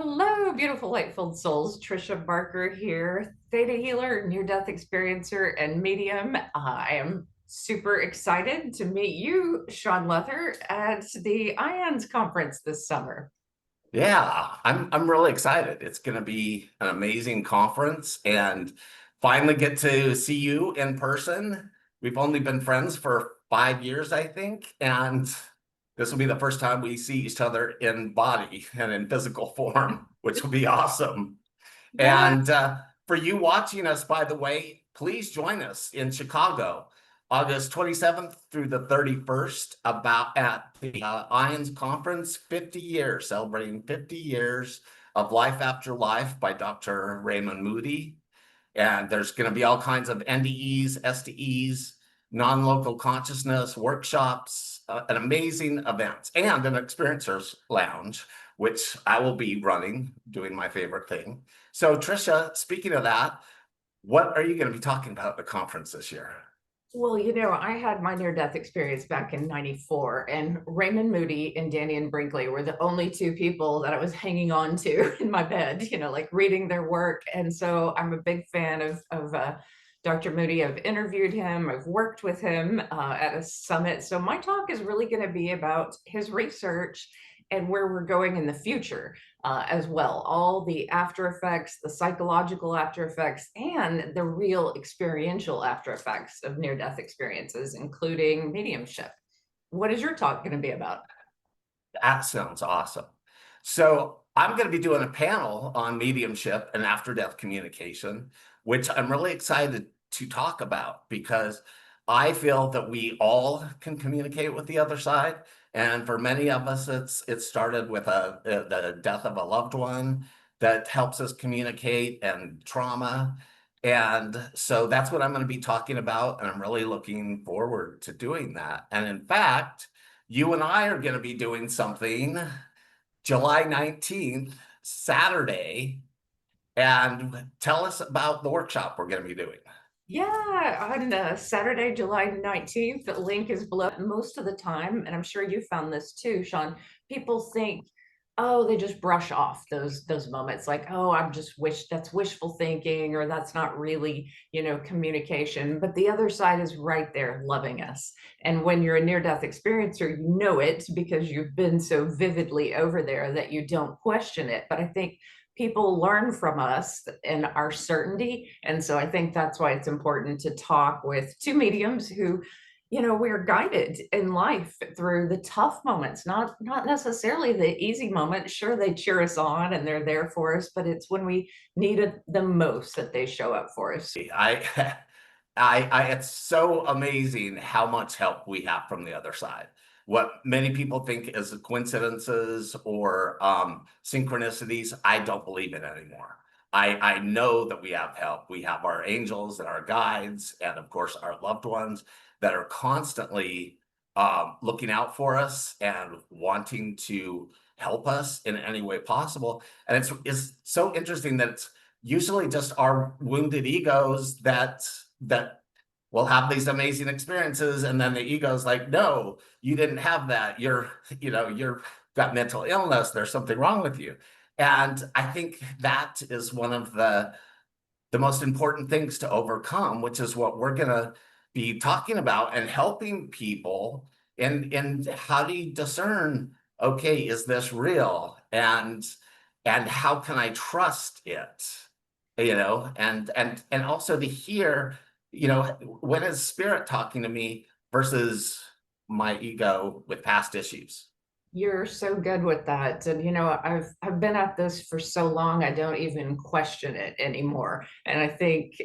Hello, beautiful light-filled souls. Tricia Barker here, Theta healer, near-death experiencer, and medium. I am super excited to meet you, Shaun Lether, at the IANDS conference this summer. Yeah, I'm really excited. It's going to be an amazing conference and finally get to see you in person. We've only been friends for 5 years, I think, and this will be the first time we see each other in body and in physical form, which will be awesome. Yeah. And for you watching us, by the way, please join us in Chicago, August 27th through the 31st, about at the IANDS conference, 50 years, celebrating 50 years of Life After Life by Dr. Raymond Moody. And there's going to be all kinds of NDEs, SDEs, non-local consciousness workshops, an amazing event, and an experiencers lounge, which I will be running, doing my favorite thing. So, Tricia, speaking of that, what are you going to be talking about at the conference this year? Well, I had my near-death experience back in '94, and Raymond Moody and Danny Brinkley were the only two people that I was hanging on to in my bed, like reading their work. And so I'm a big fan of Dr. Moody. I've interviewed him, I've worked with him at a summit. So my talk is really going to be about his research and where we're going in the future as well. All the after effects, the psychological after effects, and the real experiential after effects of near death experiences, including mediumship. What is your talk going to be about? That sounds awesome. So I'm going to be doing a panel on mediumship and after-death communication, which I'm really excited to talk about because I feel that we all can communicate with the other side. And for many of us, it started with the death of a loved one that helps us communicate and trauma. And so that's what I'm going to be talking about. And I'm really looking forward to doing that. And in fact, you and I are going to be doing something July 19th, Saturday. And tell us about the workshop we're going to be doing. Yeah, on Saturday, July 19th, the link is below. Most of the time, and I'm sure you found this too, Shaun, people think, oh, they just brush off those moments like, oh, I'm just that's wishful thinking, or that's not really, communication. But the other side is right there loving us. And when you're a near-death experiencer, you know it because you've been so vividly over there that you don't question it. But I think people learn from us and our certainty. And so I think that's why it's important to talk with two mediums who, we're guided in life through the tough moments, not necessarily the easy moments. Sure, they cheer us on and they're there for us, but it's when we need it the most that they show up for us. I, it's so amazing how much help we have from the other side. What many people think is coincidences or synchronicities, I don't believe it anymore. I know that we have help. We have our angels and our guides, and of course, our loved ones that are constantly looking out for us and wanting to help us in any way possible. And it's so interesting that it's usually just our wounded egos that will have these amazing experiences, and then the ego's like, no, you didn't have that. You're got mental illness. There's something wrong with you. And I think that is one of the most important things to overcome, which is what we're gonna be talking about and helping people in how do you discern, okay, is this real? And how can I trust it? And also to hear, when is spirit talking to me versus my ego with past issues. You're so good with that. And I've been at this for so long, I don't even question it anymore. And I think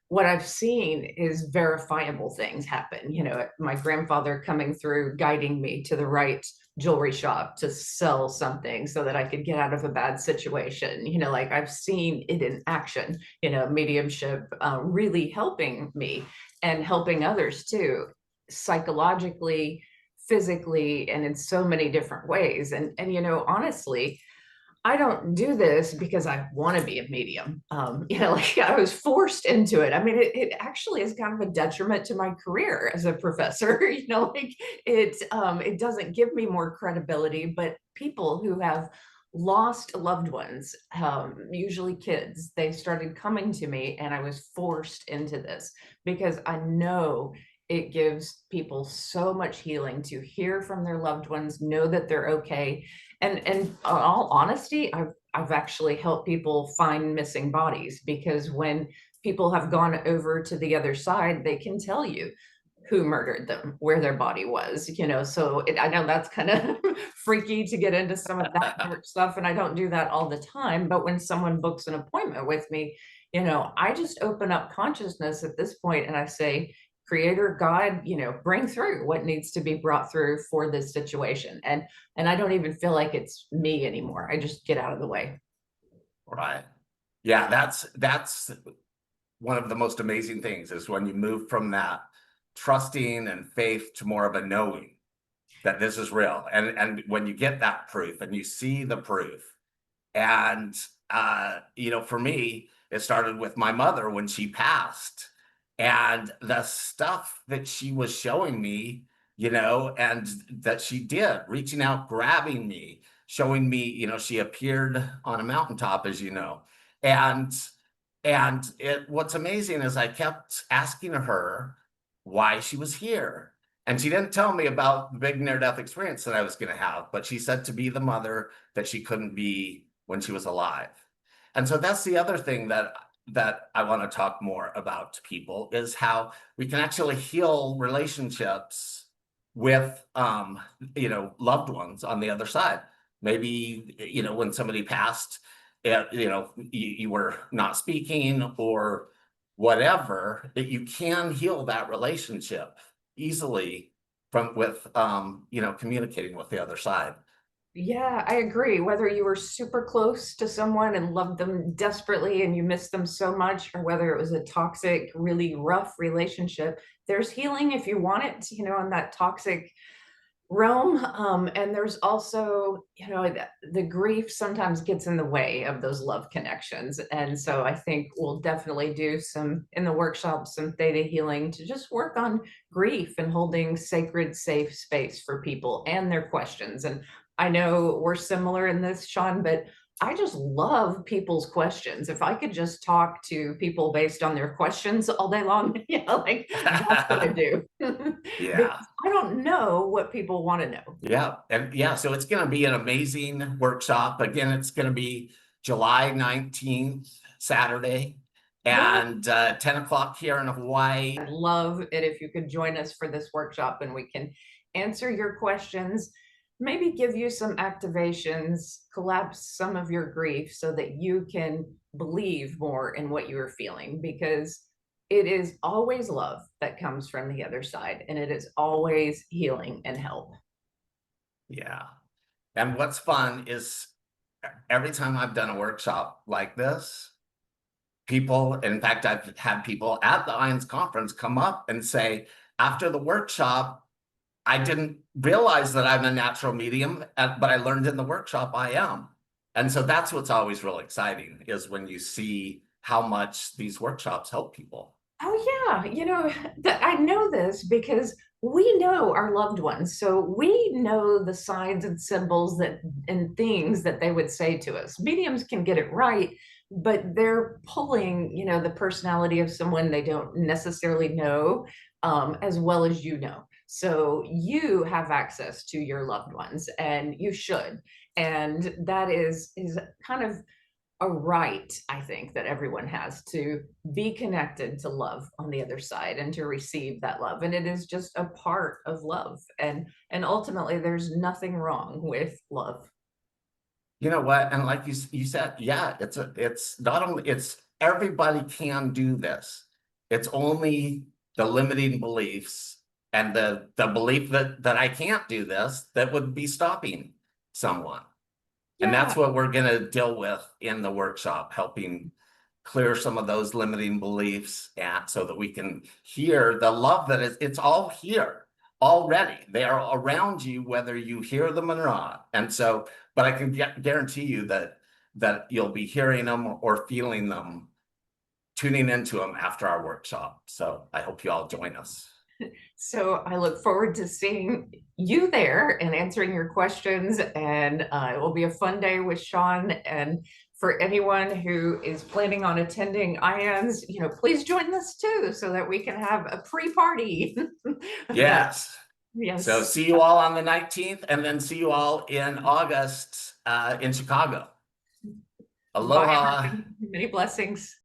what I've seen is verifiable things happen. My grandfather coming through, guiding me to the right jewelry shop to sell something so that I could get out of a bad situation. Like I've seen it in action, mediumship really helping me and helping others too, psychologically, physically, and in so many different ways. And honestly, I don't do this because I want to be a medium. Like I was forced into it. I mean, it actually is kind of a detriment to my career as a professor. Like it doesn't give me more credibility, but people who have lost loved ones, usually kids. They started coming to me, and I was forced into this because I know it gives people so much healing to hear from their loved ones, know that they're okay. And in all honesty, I've actually helped people find missing bodies, because when people have gone over to the other side, they can tell you who murdered them, where their body was, so I know that's kind of freaky to get into some of that dark stuff, and I don't do that all the time, but when someone books an appointment with me, I just open up consciousness at this point and I say, Creator, God, bring through what needs to be brought through for this situation. And I don't even feel like it's me anymore. I just get out of the way. Right. Yeah, that's one of the most amazing things, is when you move from that trusting and faith to more of a knowing that this is real. And when you get that proof and you see the proof, and for me, it started with my mother when she passed, and the stuff that she was showing me, and that she did, reaching out, grabbing me, showing me, she appeared on a mountaintop, as you know. And what's amazing is I kept asking her why she was here. And she didn't tell me about the big near-death experience that I was going to have, but she said to be the mother that she couldn't be when she was alive. And so that's the other thing that I want to talk more about to people, is how we can actually heal relationships with loved ones on the other side. Maybe when somebody passed, you were not speaking or whatever, that you can heal that relationship easily with communicating with the other side. Yeah, I agree. Whether you were super close to someone and loved them desperately and you missed them so much, or whether it was a toxic, really rough relationship, there's healing if you want it, in that toxic realm. And there's also, the grief sometimes gets in the way of those love connections. And so I think we'll definitely do some in the workshop, some theta healing to just work on grief and holding sacred, safe space for people and their questions. And I know we're similar in this, Shaun, but I just love people's questions. If I could just talk to people based on their questions all day long, like that's what I do. Yeah. Because I don't know what people want to know. Yeah. And yeah, so it's going to be an amazing workshop. Again, it's going to be July 19th, Saturday, Yeah, and 10 o'clock here in Hawaii. I'd love it if you could join us for this workshop and we can answer your questions, maybe give you some activations, collapse some of your grief so that you can believe more in what you are feeling, because it is always love that comes from the other side, and it is always healing and help. Yeah. And what's fun is every time I've done a workshop like this, people, in fact, I've had people at the IANDS conference come up and say, after the workshop, I didn't realize that I'm a natural medium, but I learned in the workshop I am. And so that's what's always really exciting, is when you see how much these workshops help people. Oh yeah, I know this because we know our loved ones. So we know the signs and symbols that and things that they would say to us. Mediums can get it right, but they're pulling, the personality of someone they don't necessarily know, as well as you know. So you have access to your loved ones, and you should. And that is kind of a right, I think, that everyone has to be connected to love on the other side and to receive that love. And it is just a part of love. And ultimately there's nothing wrong with love. You know what? And like you said, yeah, it's not only, it's everybody can do this. It's only the limiting beliefs and the belief that I can't do this that would be stopping someone. And Yeah. that's what we're going to deal with in the workshop, helping clear some of those limiting beliefs, and so that we can hear the love that it's all here already. They are around you, whether you hear them or not. And so, but I can guarantee you that you'll be hearing them or feeling them, tuning into them after our workshop. So I hope you all join us. So I look forward to seeing you there and answering your questions. And it will be a fun day with Shaun. And for anyone who is planning on attending IANDS, please join us too, so that we can have a pre-party. Yes. So Yes. see you all on the 19th, and then see you all in August in Chicago. Bye, Aloha. everyone. Many blessings.